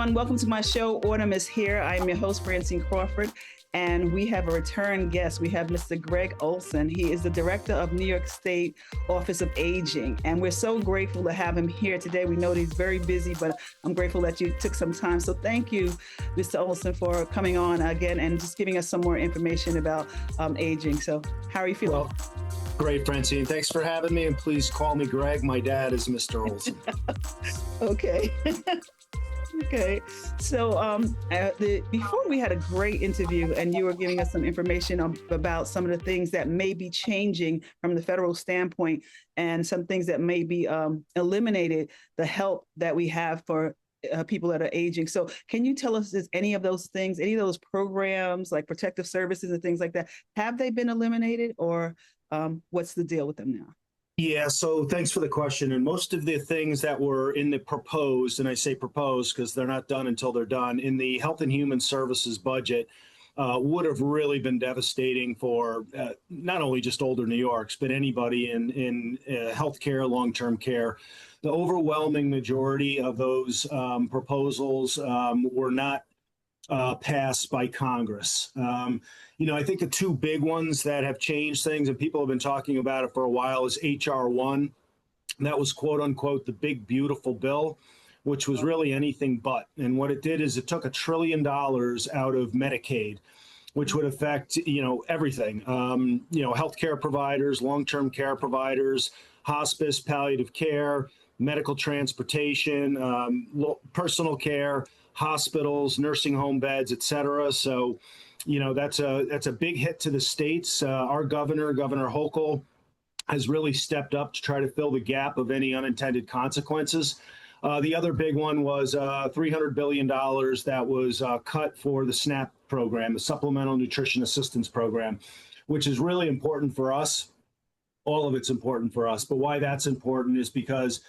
everyone. Welcome to my show. Autumn is here. I'm your host, Francine Crawford, and we have a return guest. We have Mr. Greg Olsen. He is the director of New York State Office of Aging, and we're so grateful to have him here today. We know that he's very busy, but I'm grateful that you took some time. So thank you, Mr. Olsen, for coming on again and just giving us some more information about aging. So how are you feeling? Well, great, Francine. Thanks for having me, and please call me Greg. My dad is Mr. Olsen. Okay. Okay. So before we had a great interview and you were giving us some information about some of the things that may be changing from the federal standpoint and some things that may be eliminated, the help that we have for people that are aging. So can you tell us, is any of those things, any of those programs like protective services and things like that, have they been eliminated, or what's the deal with them now? Yeah, so thanks for the question. And most of the things that were in the proposed, and I say proposed because they're not done until they're done, in the Health and Human Services budget would have really been devastating for not only just older New Yorks, but anybody in healthcare, long-term care. The overwhelming majority of those proposals were not passed by Congress. I think the two big ones that have changed things, and people have been talking about it for a while, is H.R. 1. That was, quote unquote, the big, beautiful bill, which was really anything but. And what it did is it took $1 trillion out of Medicaid, which would affect, everything, healthcare providers, long-term care providers, hospice, palliative care, medical transportation, personal care, hospitals, nursing home beds, et cetera. So, that's a big hit to the states. Our Governor Hochul, has really stepped up to try to fill the gap of any unintended consequences. The other big one was $300 billion that was cut for the SNAP program, the Supplemental Nutrition Assistance Program, which is really important for us. All of it's important for us. But why that's important is because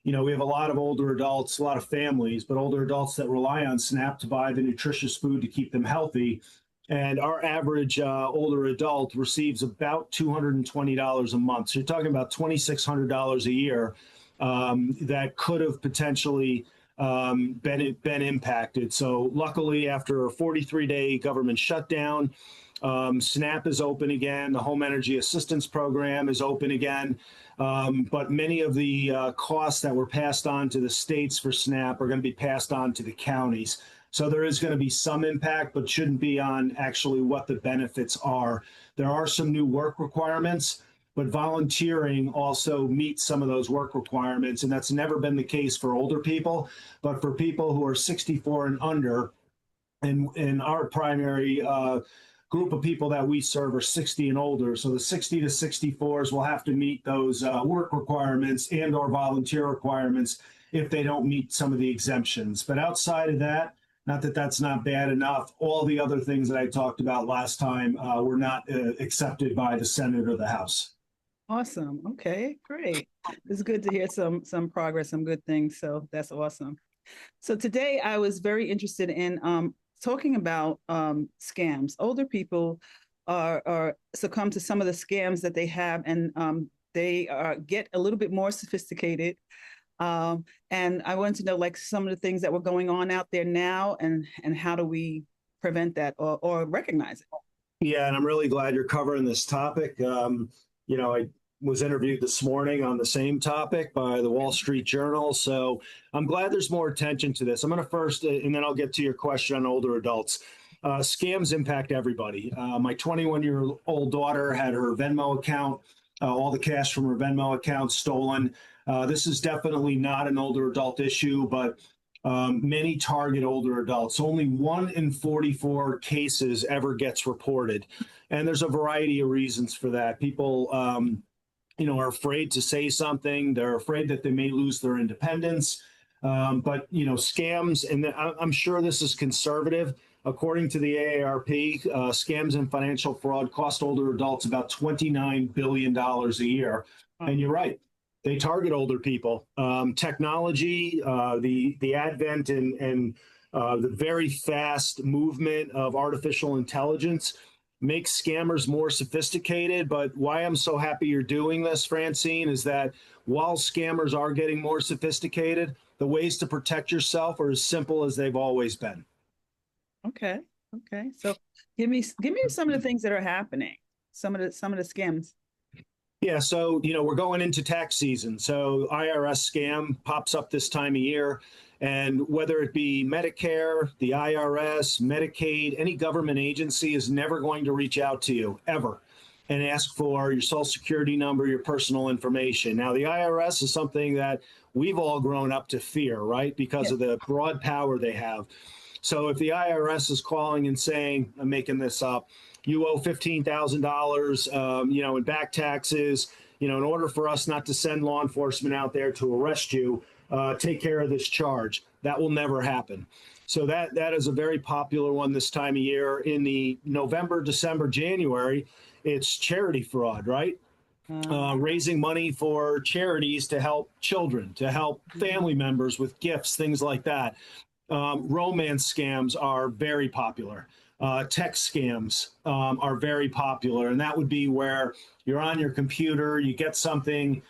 we have a lot of older adults, a lot of families, but older adults that rely on SNAP to buy the nutritious food to keep them healthy. And our average older adult receives about $220 a month. So you're talking about $2,600 a year that could have potentially been impacted. So luckily, after a 43-day government shutdown, SNAP is open again. The Home Energy Assistance Program is open again. But many of the costs that were passed on to the states for SNAP are going to be passed on to the counties. So there is going to be some impact, but shouldn't be on actually what the benefits are. There are some new work requirements, but volunteering also meets some of those work requirements. And that's never been the case for older people, but for people who are 64 and under, and our primary group of people that we serve are 60 and older. So the 60 to 64s will have to meet those work requirements and or volunteer requirements if they don't meet some of the exemptions. But outside of that, not that that's not bad enough, all the other things that I talked about last time were not accepted by the Senate or the House. Awesome. Okay, great. It's good to hear some progress, some good things. So that's awesome. So today I was very interested in talking about scams. Older people are succumb to some of the scams that they have, and they get a little bit more sophisticated. And I wanted to know, like, some of the things that were going on out there now, and how do we prevent that or recognize it? Yeah, and I'm really glad you're covering this topic. I was interviewed this morning on the same topic by the Wall Street Journal. So I'm glad there's more attention to this. I'm going to first, and then I'll get to your question on older adults. Scams impact everybody. My 21-year-old daughter had her Venmo account, all the cash from her Venmo account stolen. This is definitely not an older adult issue, but many target older adults. Only 1 in 44 cases ever gets reported. And there's a variety of reasons for that. People, are afraid to say something. They're afraid that they may lose their independence. But scams, and I'm sure this is conservative. According to the AARP, scams and financial fraud cost older adults about $29 billion a year. And you're right. They target older people. Technology, the advent and the very fast movement of artificial intelligence makes scammers more sophisticated. But why I'm so happy you're doing this, Francine, is that while scammers are getting more sophisticated, the ways to protect yourself are as simple as they've always been. Okay. Okay. So give me some of the things that are happening. Some of the scams. Yeah, so we're going into tax season. So IRS scam pops up this time of year, and whether it be Medicare, the IRS, Medicaid, any government agency is never going to reach out to you ever and ask for your social security number, your personal information. Now, the IRS is something that we've all grown up to fear, right? Because Yeah. of the broad power they have. So if the IRS is calling and saying, I'm making this up, you owe $15,000, in back taxes, in order for us not to send law enforcement out there to arrest you, take care of this charge. That will never happen. So that is a very popular one this time of year. In the November, December, January, it's charity fraud, right? Raising money for charities to help children, to help family members with gifts, things like that. Romance scams are very popular. Text scams are very popular. And that would be where you're on your computer, you get something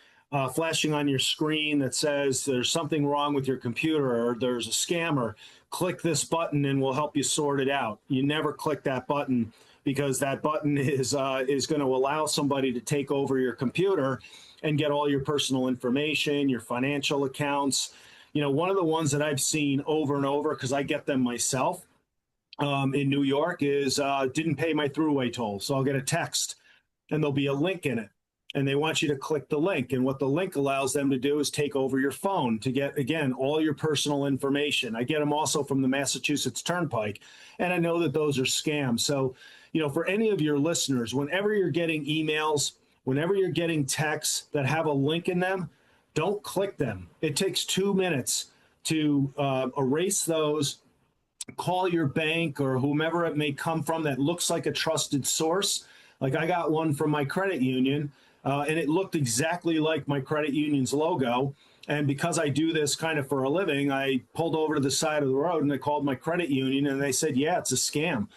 flashing on your screen that says there's something wrong with your computer or there's a scammer. Click this button and we'll help you sort it out. You never click that button because that button is going to allow somebody to take over your computer and get all your personal information, your financial accounts. One of the ones that I've seen over and over, because I get them myself in New York, is didn't pay my throughway toll. So I'll get a text and there'll be a link in it. And they want you to click the link. And what the link allows them to do is take over your phone to get, again, all your personal information. I get them also from the Massachusetts Turnpike. And I know that those are scams. So, for any of your listeners, whenever you're getting emails, whenever you're getting texts that have a link in them, don't click them. It takes 2 minutes to erase those, call your bank or whomever it may come from that looks like a trusted source. Like I got one from my credit union, and it looked exactly like my credit union's logo. And because I do this kind of for a living, I pulled over to the side of the road and I called my credit union and they said, yeah, it's a scam.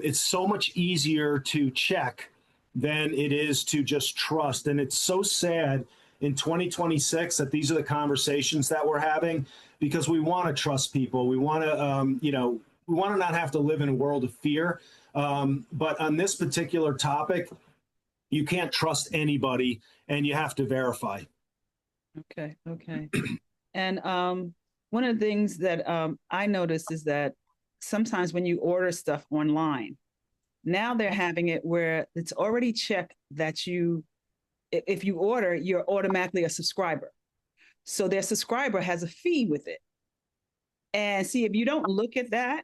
It's so much easier to check than it is to just trust. And it's so sad in 2026 that these are the conversations that we're having because we want to trust people. We want to, we want to not have to live in a world of fear. But on this particular topic, you can't trust anybody and you have to verify. Okay. Okay. And one of the things that I noticed is that sometimes when you order stuff online, now they're having it where it's already checked that if you order, you're automatically a subscriber. So their subscriber has a fee with it. And see, if you don't look at that,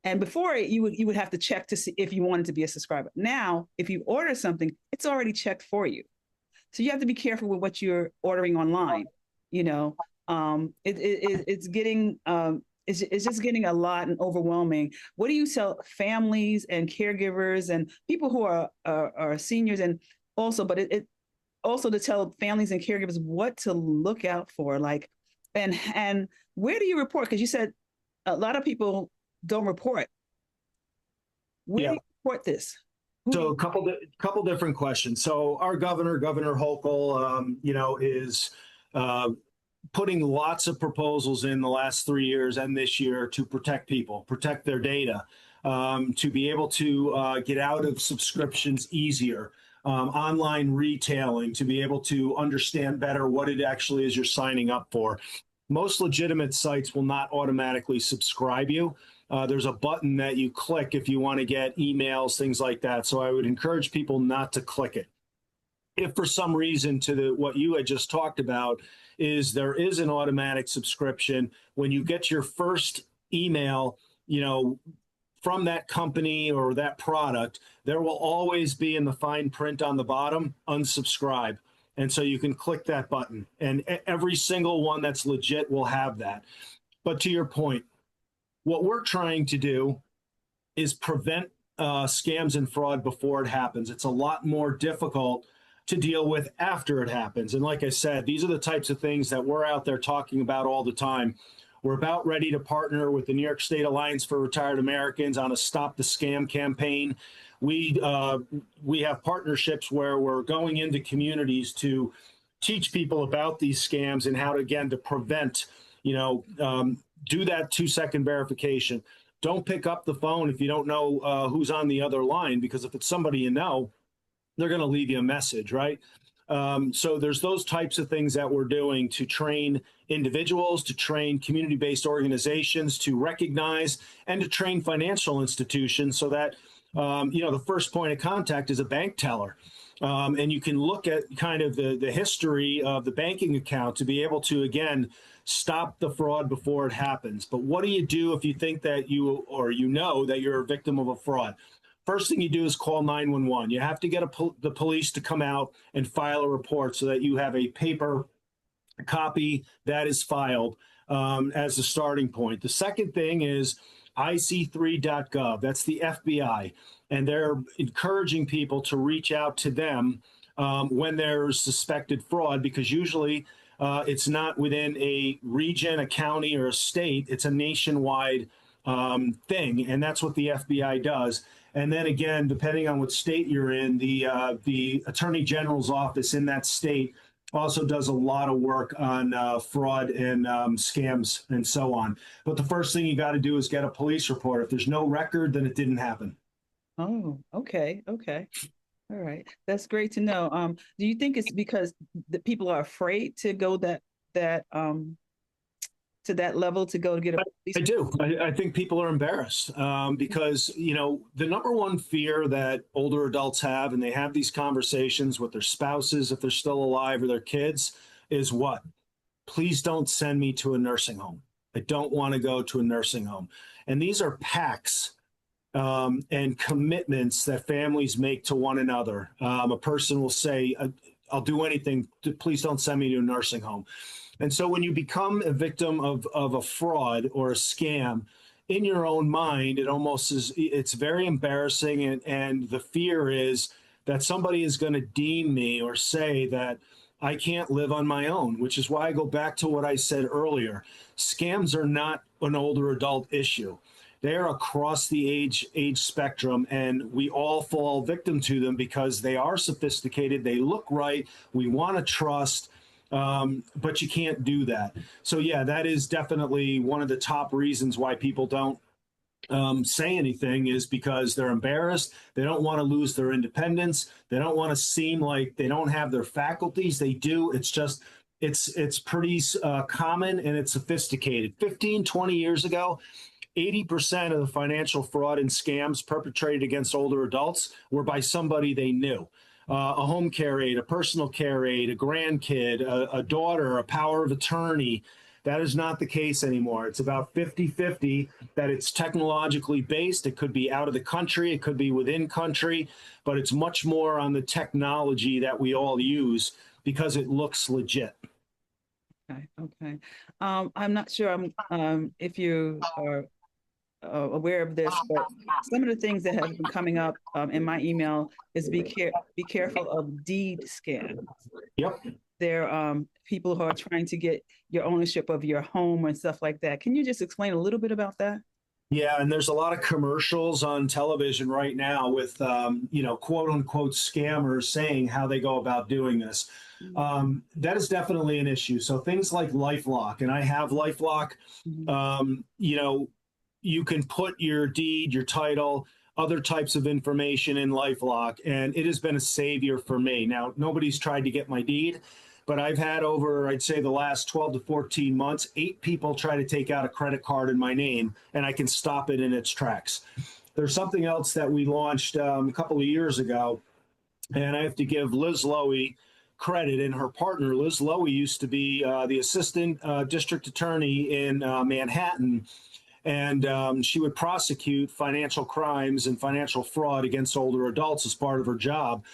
and before you would have to check to see if you wanted to be a subscriber. Now, if you order something, it's already checked for you. So you have to be careful with what you're ordering online. It's getting it's just getting a lot and overwhelming. What do you tell families and caregivers and people who are seniors, and also, but it also to tell families and caregivers what to look out for, like, and where do you report? Because you said a lot of people don't report. Where do you report this? So a couple different questions. So our Governor Hochul, is putting lots of proposals in the last 3 years and this year to protect people, protect their data, to be able to get out of subscriptions easier, online retailing, to be able to understand better what it actually is you're signing up for. Most legitimate sites will not automatically subscribe you. There's a button that you click if you want to get emails, things like that. So I would encourage people not to click it. If for some reason what you had just talked about is there is an automatic subscription, when you get your first email, from that company or that product, there will always be in the fine print on the bottom, unsubscribe. And so you can click that button and every single one that's legit will have that. But to your point, what we're trying to do is prevent scams and fraud before it happens. It's a lot more difficult to deal with after it happens. And like I said, these are the types of things that we're out there talking about all the time. We're about ready to partner with the New York State Alliance for Retired Americans on a Stop the Scam campaign. We have partnerships where we're going into communities to teach people about these scams and how to, again, to prevent do that 2-second verification. Don't pick up the phone if you don't know who's on the other line, because if it's somebody you know, they're going to leave you a message, right? So there's those types of things that we're doing to train individuals, to train community-based organizations, to recognize and to train financial institutions so that, the first point of contact is a bank teller. And you can look at kind of the history of the banking account to be able to, again, stop the fraud before it happens. But what do you do if you think that that you're a victim of a fraud? First thing you do is call 911. You have to get the police to come out and file a report so that you have a paper copy that is filed as a starting point. The second thing is ic3.gov. That's the FBI. And they're encouraging people to reach out to them when there's suspected fraud, because usually it's not within a region, a county, or a state. It's a nationwide thing, and that's what the FBI does. And then again, depending on what state you're in, the Attorney General's office in that state also does a lot of work on fraud and scams and so on. But the first thing you got to do is get a police report. If there's no record, then it didn't happen. Oh, okay. Okay. All right. That's great to know. Do you think it's because the people are afraid to go that to that level to go to get a police? I do. I think people are embarrassed because, the number one fear that older adults have, and they have these conversations with their spouses, if they're still alive, or their kids, is what? Please don't send me to a nursing home. I don't want to go to a nursing home. And these are pacts and commitments that families make to one another. A person will say, I'll do anything. Please don't send me to a nursing home. And so when you become a victim of a fraud or a scam, in your own mind, it's very embarrassing. And the fear is that somebody is going to deem me or say that I can't live on my own, which is why I go back to what I said earlier. Scams are not an older adult issue. They are across the age spectrum, and we all fall victim to them because they are sophisticated. They look right. We want to trust. But you can't do that. So yeah, that is definitely one of the top reasons why people don't say anything, is because they're embarrassed. They don't want to lose their independence. They don't want to seem like they don't have their faculties. They do. It's just, it's pretty common, and it's sophisticated. 15, 20 years ago, 80% of the financial fraud and scams perpetrated against older adults were by somebody they knew. A home care aide, a personal care aide, a grandkid, a daughter, a power of attorney. That is not the case anymore. It's about 50-50 that it's technologically based. It could be out of the country. It could be within country. But it's much more on the technology that we all use because it looks legit. Okay. Okay. I'm not sure if you are aware of this, but some of the things that have been coming up in my email is be careful of deed scams. Yep. They're people who are trying to get your ownership of your home and stuff like that. Can you just explain a little bit about that? Yeah, and there's a lot of commercials on television right now with, quote unquote scammers saying how they go about doing this. That is definitely an issue. So things like LifeLock, and I have LifeLock, you can put your deed, your title, other types of information in LifeLock, and it has been a savior for me. Now, nobody's tried to get my deed, but I've had over, I'd say, the last 12 to 14 months, 8 people try to take out a credit card in my name, and I can stop it in its tracks. There's something else that we launched a couple of years ago, and I have to give Liz Lowy credit, and her partner. Liz Lowy used to be the assistant district attorney in Manhattan, and she would prosecute financial crimes and financial fraud against older adults as part of her job.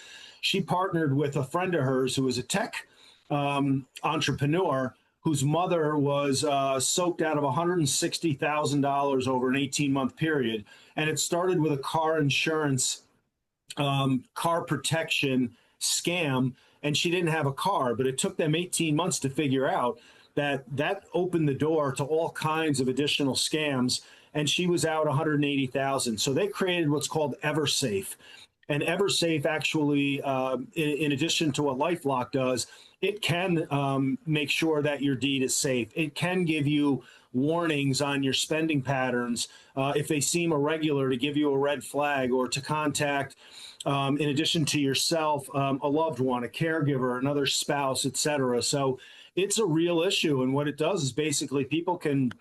She partnered with a friend of hers who was a tech entrepreneur whose mother was soaked out of $160,000 over an 18-month period. And it started with a car insurance, car protection scam, and she didn't have a car, but it took them 18 months to figure out that opened the door to all kinds of additional scams, and she was out 180,000. So they created what's called EverSafe. And EverSafe actually, in addition to what LifeLock does, it can make sure that your deed is safe. It can give you warnings on your spending patterns if they seem irregular, to give you a red flag, or to contact, in addition to yourself, a loved one, a caregiver, another spouse, etc. So it's a real issue. And what it does is basically people can,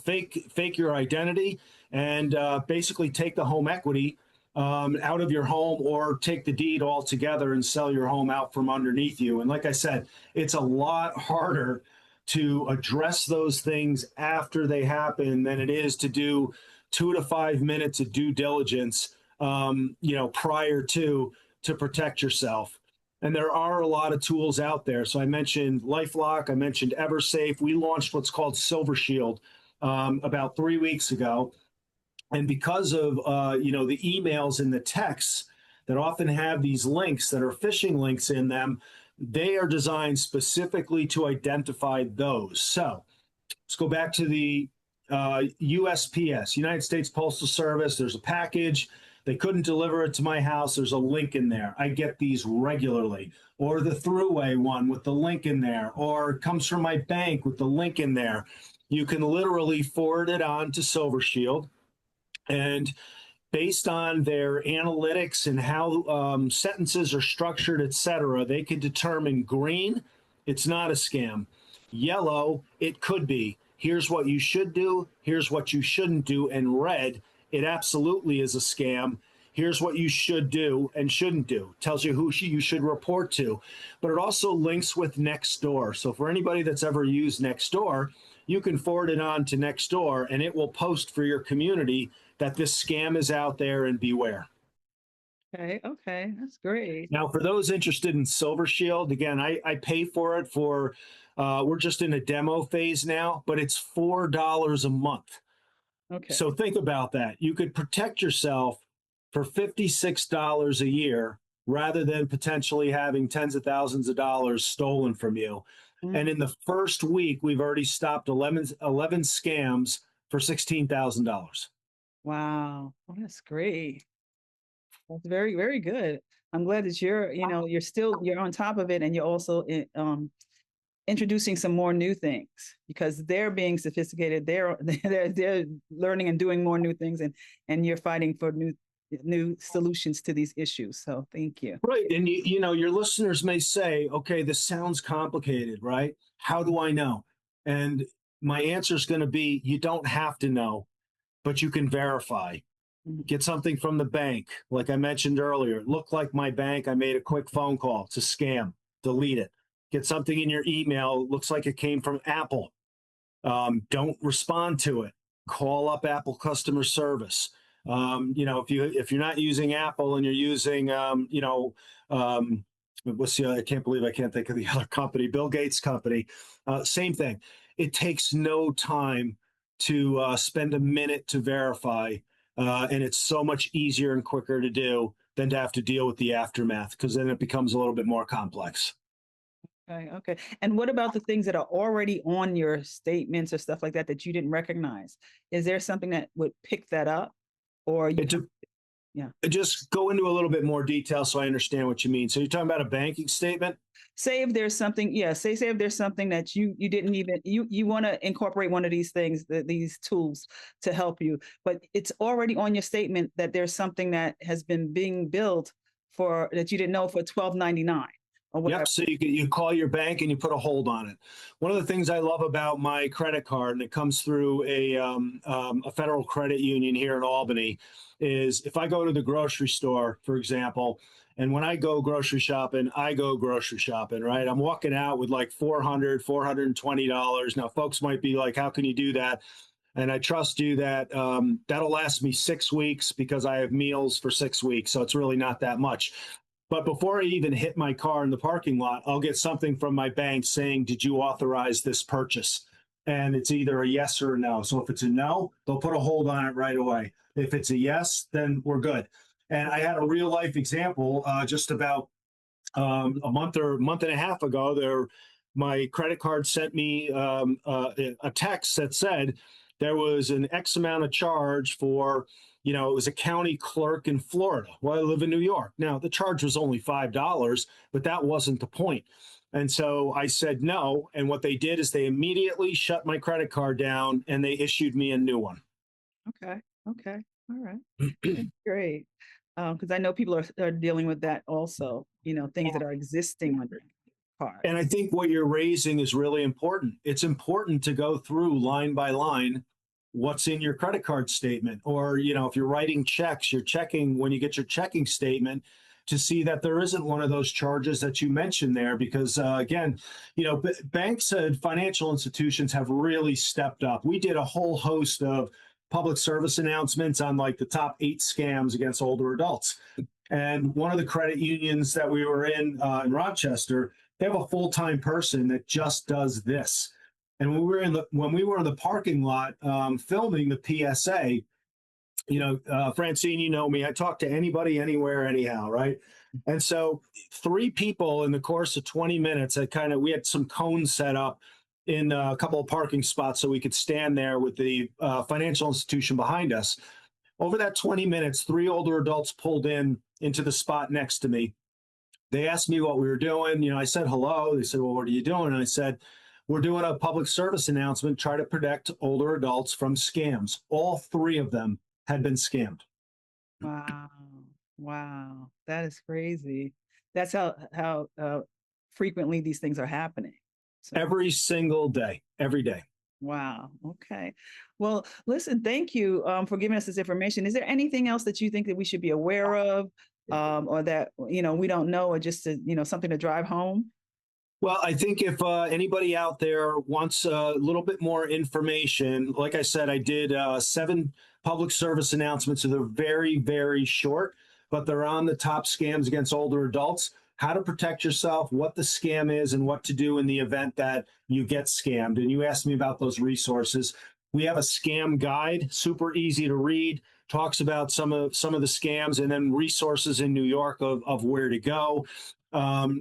fake your identity and basically take the home equity out of your home, or take the deed altogether and sell your home out from underneath you. And like I said, it's a lot harder to address those things after they happen than it is to do 2 to 5 minutes of due diligence, prior to protect yourself. And there are a lot of tools out there. So I mentioned LifeLock, I mentioned EverSafe. We launched what's called Silver Shield about 3 weeks ago. And because of the emails and the texts that often have these links that are phishing links in them, they are designed specifically to identify those. So let's go back to the USPS, United States Postal Service. There's a package. They couldn't deliver it to my house. There's a link in there. I get these regularly. Or the Thruway one with the link in there, or it comes from my bank with the link in there. You can literally forward it on to Silver Shield. And based on their analytics and how sentences are structured, et cetera, they could determine green, it's not a scam. Yellow, it could be. Here's what you should do. Here's what you shouldn't do. And red, it absolutely is a scam. Here's what you should do and shouldn't do. Tells you who you should report to. But it also links with Nextdoor. So for anybody that's ever used Nextdoor, you can forward it on to Nextdoor, and it will post for your community that this scam is out there and beware. Okay, that's great. Now, for those interested in Silver Shield, again, I pay for it for, we're just in a demo phase now, but it's $4 a month. Okay. So think about that. You could protect yourself for $56 a year rather than potentially having tens of thousands of dollars stolen from you. And in the first week, we've already stopped 11 scams for $16,000. Wow. Oh, that's great. That's very, very good. I'm glad that you're on top of it, and you're also introducing some more new things, because they're being sophisticated. They're learning and doing more new things, and you're fighting for new solutions to these issues. So thank you. Right. And your listeners may say, okay, this sounds complicated, right? How do I know? And my answer is going to be, you don't have to know, but you can verify. Get something from the bank. Like I mentioned earlier, look like my bank. I made a quick phone call. It's a scam. Delete it. Get something in your email. Looks like it came from Apple. Don't respond to it. Call up Apple customer service. If you're not using Apple and you're using, what's the other, I can't believe I can't think of the other company, Bill Gates' company. Same thing. It takes no time to spend a minute to verify. And it's so much easier and quicker to do than to have to deal with the aftermath, because then it becomes a little bit more complex. Okay. And what about the things that are already on your statements or stuff like that that you didn't recognize? Is there something that would pick that up? Or yeah. Just go into a little bit more detail so I understand what you mean. So you're talking about a banking statement? Say if there's something, yeah, say if there's something that you didn't even, you want to incorporate one of these things, these tools to help you, but it's already on your statement that there's something that has been being billed for that you didn't know for $12.99 or whatever. Yep. So you call your bank and you put a hold on it. One of the things I love about my credit card, and it comes through a federal credit union here in Albany, is if I go to the grocery store, for example, and when I go grocery shopping, right? I'm walking out with like $420. Now, folks might be like, how can you do that? And I trust you that that'll last me 6 weeks because I have meals for 6 weeks. So it's really not that much. But before I even hit my car in the parking lot, I'll get something from my bank saying, did you authorize this purchase? And it's either a yes or a no. So if it's a no, they'll put a hold on it right away. If it's a yes, then we're good. And I had a real life example just about a month and a half ago. My credit card sent me a text that said there was an X amount of charge for It was a county clerk in Florida. Well, I live in New York. Now, the charge was only $5, but that wasn't the point. And so I said no. And what they did is they immediately shut my credit card down and they issued me a new one. Okay. Okay. All right. That's great. Because I know people are dealing with that also, things that are existing on your card. And I think what you're raising is really important. It's important to go through line by line what's in your credit card statement. Or, if you're writing checks, you're checking when you get your checking statement to see that there isn't one of those charges that you mentioned there. Because again, banks and financial institutions have really stepped up. We did a whole host of public service announcements on like the top 8 scams against older adults. And one of the credit unions that we were in Rochester, they have a full-time person that just does this. And when we were in the parking lot filming the PSA, Francine, you know me, I talk to anybody, anywhere, anyhow, right? And so 3 people in the course of 20 minutes, we had some cones set up in a couple of parking spots so we could stand there with the financial institution behind us. Over that 20 minutes, 3 older adults pulled into the spot next to me. They asked me what we were doing. I said hello. They said, well, what are you doing? And I said, we're doing a public service announcement, try to protect older adults from scams. All 3 of them had been scammed. Wow. Wow. That is crazy. That's how frequently these things are happening. So, every single day, every day. Wow. Okay. Well, listen, thank you for giving us this information. Is there anything else that you think that we should be aware of or that, we don't know, or just something to drive home? Well, I think if anybody out there wants a little bit more information, like I said, I did 7 public service announcements. So they're very, very short, but they're on the top scams against older adults, how to protect yourself, what the scam is, and what to do in the event that you get scammed. And you asked me about those resources. We have a scam guide, super easy to read, talks about some of the scams, and then resources in New York of where to go.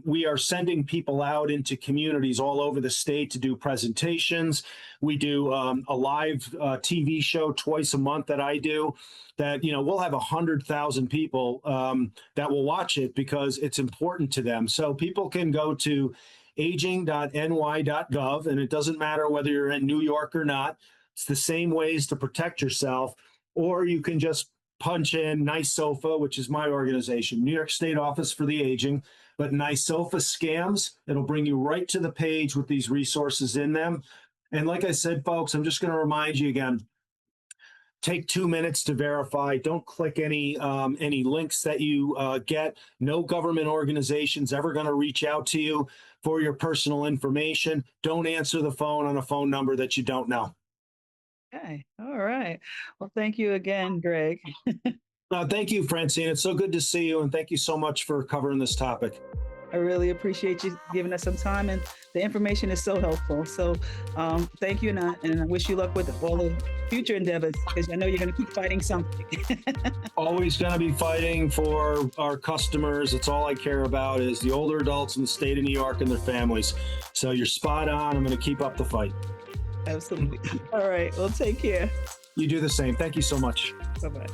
We are sending people out into communities all over the state to do presentations. We do a live TV show twice a month that I do that, we'll have 100,000 people that will watch it because it's important to them. So people can go to aging.ny.gov, and it doesn't matter whether you're in New York or not. It's the same ways to protect yourself, or you can just punch in NYSOFA, which is my organization, New York State Office for the Aging, but NYSOFA scams. It'll bring you right to the page with these resources in them. And like I said, folks, I'm just going to remind you again, take 2 minutes to verify. Don't click any links that you get. No government organization's ever going to reach out to you for your personal information. Don't answer the phone on a phone number that you don't know. Okay. All right. Well, thank you again, Greg. Thank you, Francine. It's so good to see you, and thank you so much for covering this topic. I really appreciate you giving us some time, and the information is so helpful. So thank you, and I wish you luck with all the future endeavors, because I know you're going to keep fighting something. Always going to be fighting for our customers. It's all I care about is the older adults in the state of New York and their families. So you're spot on. I'm going to keep up the fight. Absolutely. All right. Well, take care. You do the same. Thank you so much. Bye-bye.